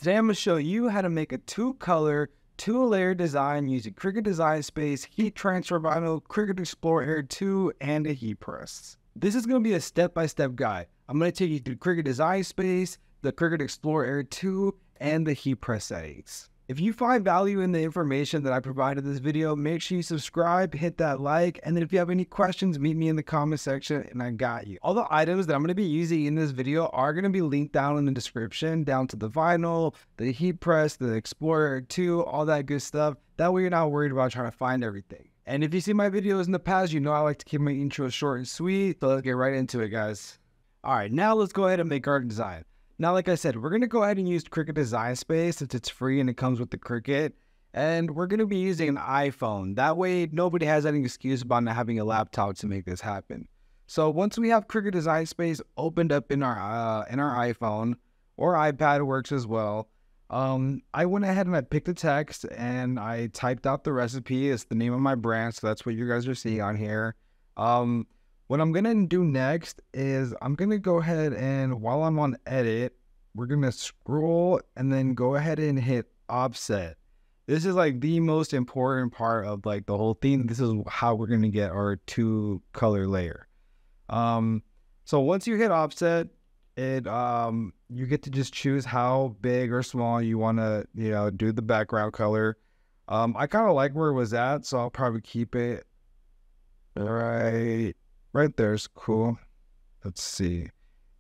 Today I'm going to show you how to make a two-color, two-layer design using Cricut Design Space, Heat Transfer Vinyl, Cricut Explore Air 2, and a heat press. This is going to be a step-by-step guide. I'm going to take you through Cricut Design Space, the Cricut Explore Air 2, and the heat press settings. If you find value in the information that I provided in this video, make sure you subscribe, hit that like, and then if you have any questions, meet me in the comment section and I got you. All the items that I'm going to be using in this video are going to be linked down in the description, down to the vinyl, the heat press, the Explorer 2, all that good stuff. That way you're not worried about trying to find everything. And if you see my videos in the past, you know I like to keep my intro short and sweet, so let's get right into it, guys. All right, now let's go ahead and make our design. Now, like I said, we're going to go ahead and use Cricut Design Space since it's free and it comes with the Cricut. And we're going to be using an iPhone. That way, nobody has any excuse about not having a laptop to make this happen. So once we have Cricut Design Space opened up in our iPhone, or iPad works as well, I went ahead and I picked the text and I typed out the recipe. It's the name of my brand, so that's what you guys are seeing on here. What I'm going to do next is I'm going to go ahead and while I'm on edit, we're going to scroll and then go ahead and hit offset. This is like the most important part of like the whole thing. This is how we're going to get our two color layer. So once you hit offset, you get to just choose how big or small you want to, do the background color. I kind of like where it was at, so I'll probably keep it right there's cool. Let's see.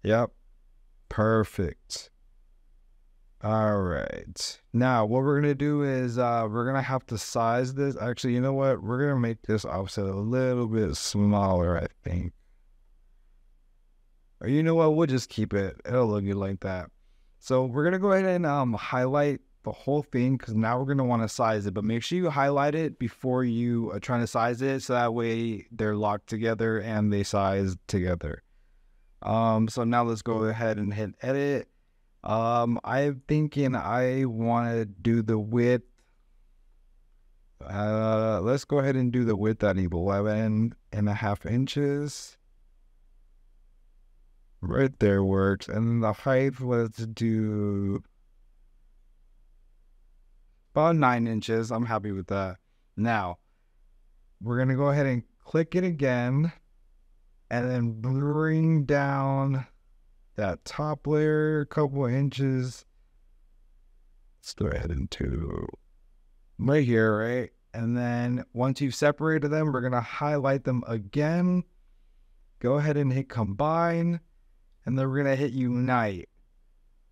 Yep. Perfect. All right. Now, what we're going to do is we're going to have to size this. Actually, you know what? We're going to make this offset a little bit smaller, I think. Or you know what? We'll just keep it. It'll look good like that. So we're going to go ahead and highlight the whole thing because now we're going to want to size it, but make sure you highlight it before you are trying to size it so that way they're locked together and they size together. So now let's go ahead and hit edit. I'm thinking I want to do the width. Let's go ahead and do the width at 11.5 inches. Right there works. And then the height, let's do about 9 inches. I'm happy with that. Now, we're going to go ahead and click it again and then bring down that top layer a couple of inches. Let's go ahead and do right here, right? And then once you've separated them, we're going to highlight them again. Go ahead and hit combine, and then we're going to hit unite.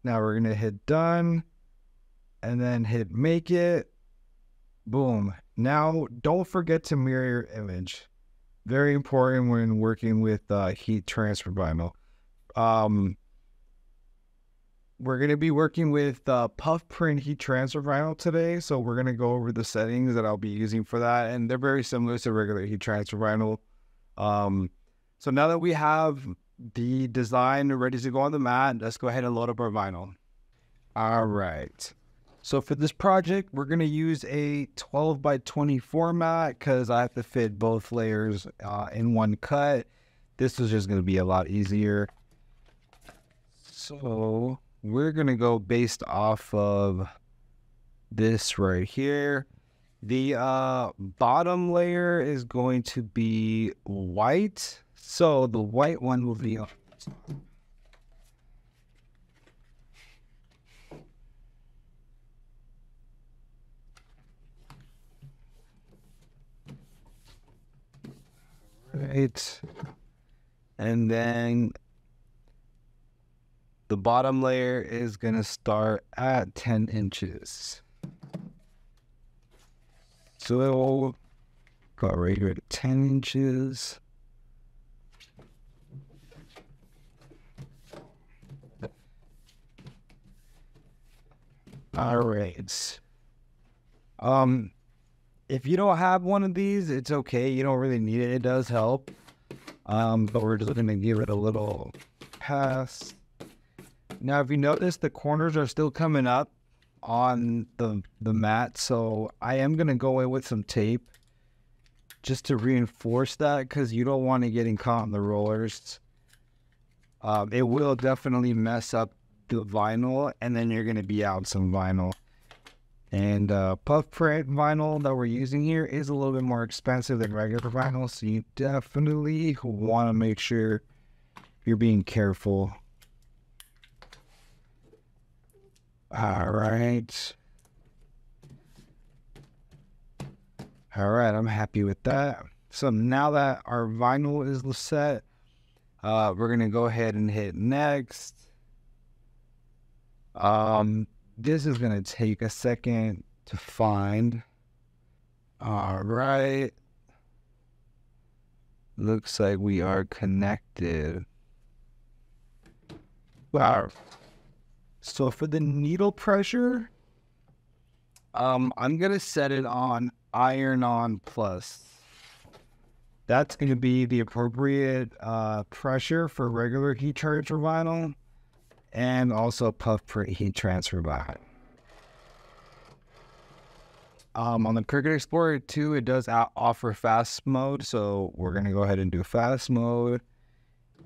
Now we're going to hit done. And then hit make it. Boom. Now, don't forget to mirror your image. Very important when working with heat transfer vinyl. We're going to be working with puff print heat transfer vinyl today. So we're going to go over the settings that I'll be using for that. And they're very similar to regular heat transfer vinyl. So now that we have the design ready to go on the mat, let's go ahead and load up our vinyl. All right. So for this project, we're going to use a 12 by 20 format because I have to fit both layers in one cut. This is just going to be a lot easier. So we're going to go based off of this right here. The bottom layer is going to be white. So the white one will be on top. Right, and then the bottom layer is going to start at 10 inches. So we'll go right here to 10 inches. All right. If you don't have one of these, it's okay. You don't really need it. It does help. But we're just going to give it a little pass. Now, if you notice, the corners are still coming up on the mat. So I am going to go in with some tape just to reinforce that because you don't want to get caught on the rollers. It will definitely mess up the vinyl, and then you're going to be out some vinyl. And puff print vinyl that we're using here is a little bit more expensive than regular vinyl, so you definitely want to make sure you're being careful. All right. All right, I'm happy with that. So now that our vinyl is set, we're going to go ahead and hit next. This is going to take a second to find. All right. Looks like we are connected. Wow. So for the needle pressure, I'm going to set it on iron on plus. That's going to be the appropriate pressure for regular heat transfer vinyl and also puff print heat transfer vinyl. On the Cricut Explorer 2, it does offer fast mode, so we're going to go ahead and do fast mode.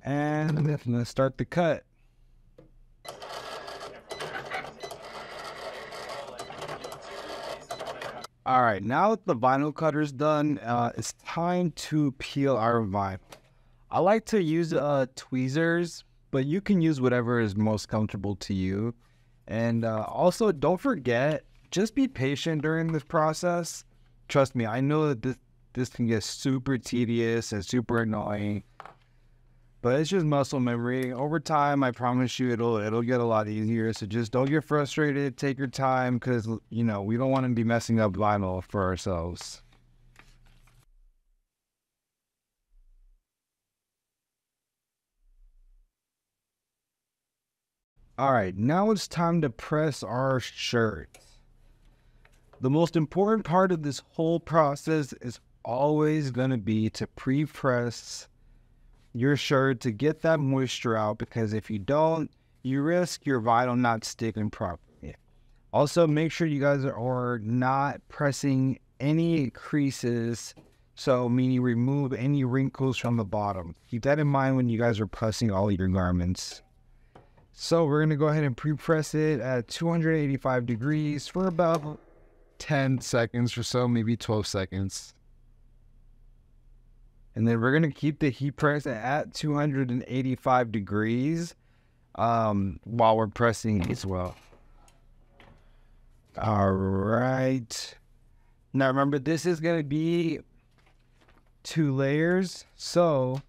And let's start the cut. All right, now that the vinyl cutter's done, it's time to peel our vinyl. I like to use tweezers, but you can use whatever is most comfortable to you. And also, don't forget, just be patient during this process. Trust me, I know that this can get super tedious and super annoying, but it's just muscle memory. Over time, I promise you, it'll get a lot easier. So just don't get frustrated. Take your time, because you know we don't want to be messing up vinyl for ourselves. All right, now it's time to press our shirt. The most important part of this whole process is always going to be to pre-press your shirt to get that moisture out, because if you don't, you risk your vinyl not sticking properly. Also, make sure you guys are not pressing any creases, so meaning remove any wrinkles from the bottom. Keep that in mind when you guys are pressing all your garments. So we're going to go ahead and pre-press it at 285 degrees for about 10 seconds or so, maybe 12 seconds. And then we're going to keep the heat press at 285 degrees while we're pressing as well. All right. Now remember, this is going to be 2 layers. So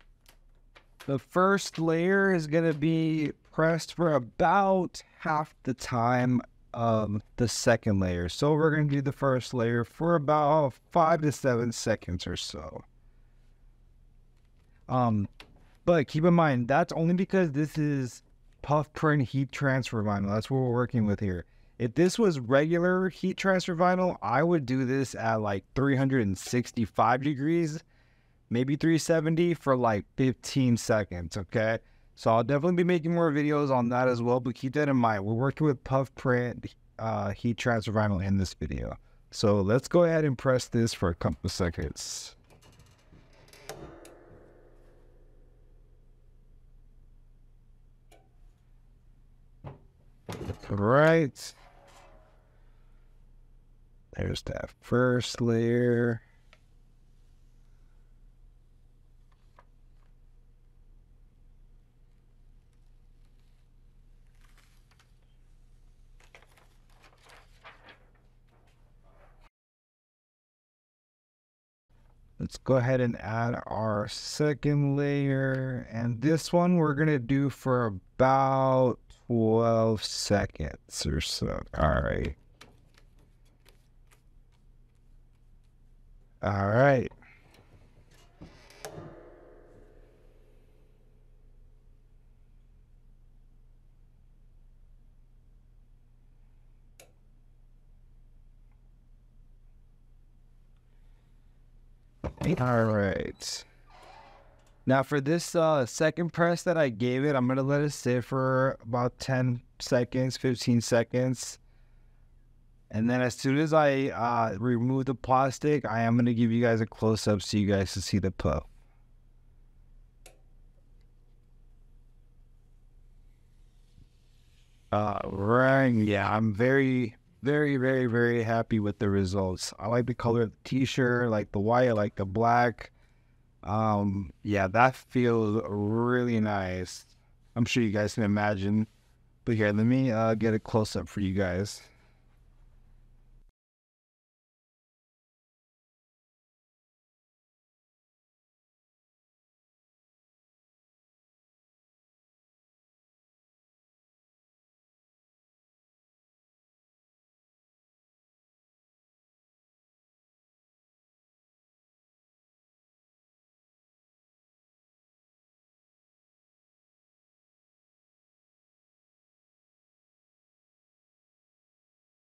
the first layer is going to be pressed for about half the time of the second layer. So we're going to do the first layer for about 5 to 7 seconds or so. But keep in mind, that's only because this is puff print heat transfer vinyl. That's what we're working with here. If this was regular heat transfer vinyl, I would do this at like 365 degrees, maybe 370 for like 15 seconds, okay? So I'll definitely be making more videos on that as well, but keep that in mind. We're working with puff print heat transfer vinyl in this video. So let's go ahead and press this for a couple of seconds. All right. There's that first layer. Let's go ahead and add our second layer. And this one we're going to do for about 12 seconds or so. All right. All right. All right. Now for this second press that I gave it, I'm going to let it sit for about 10 seconds, 15 seconds. And then as soon as I remove the plastic, I am going to give you guys a close-up so you guys can see the puff. Right. Yeah, I'm very happy with the results. I like the color of the t-shirt, I like the white, I like the black. Yeah, that feels really nice. I'm sure you guys can imagine. But here, let me get a close up for you guys.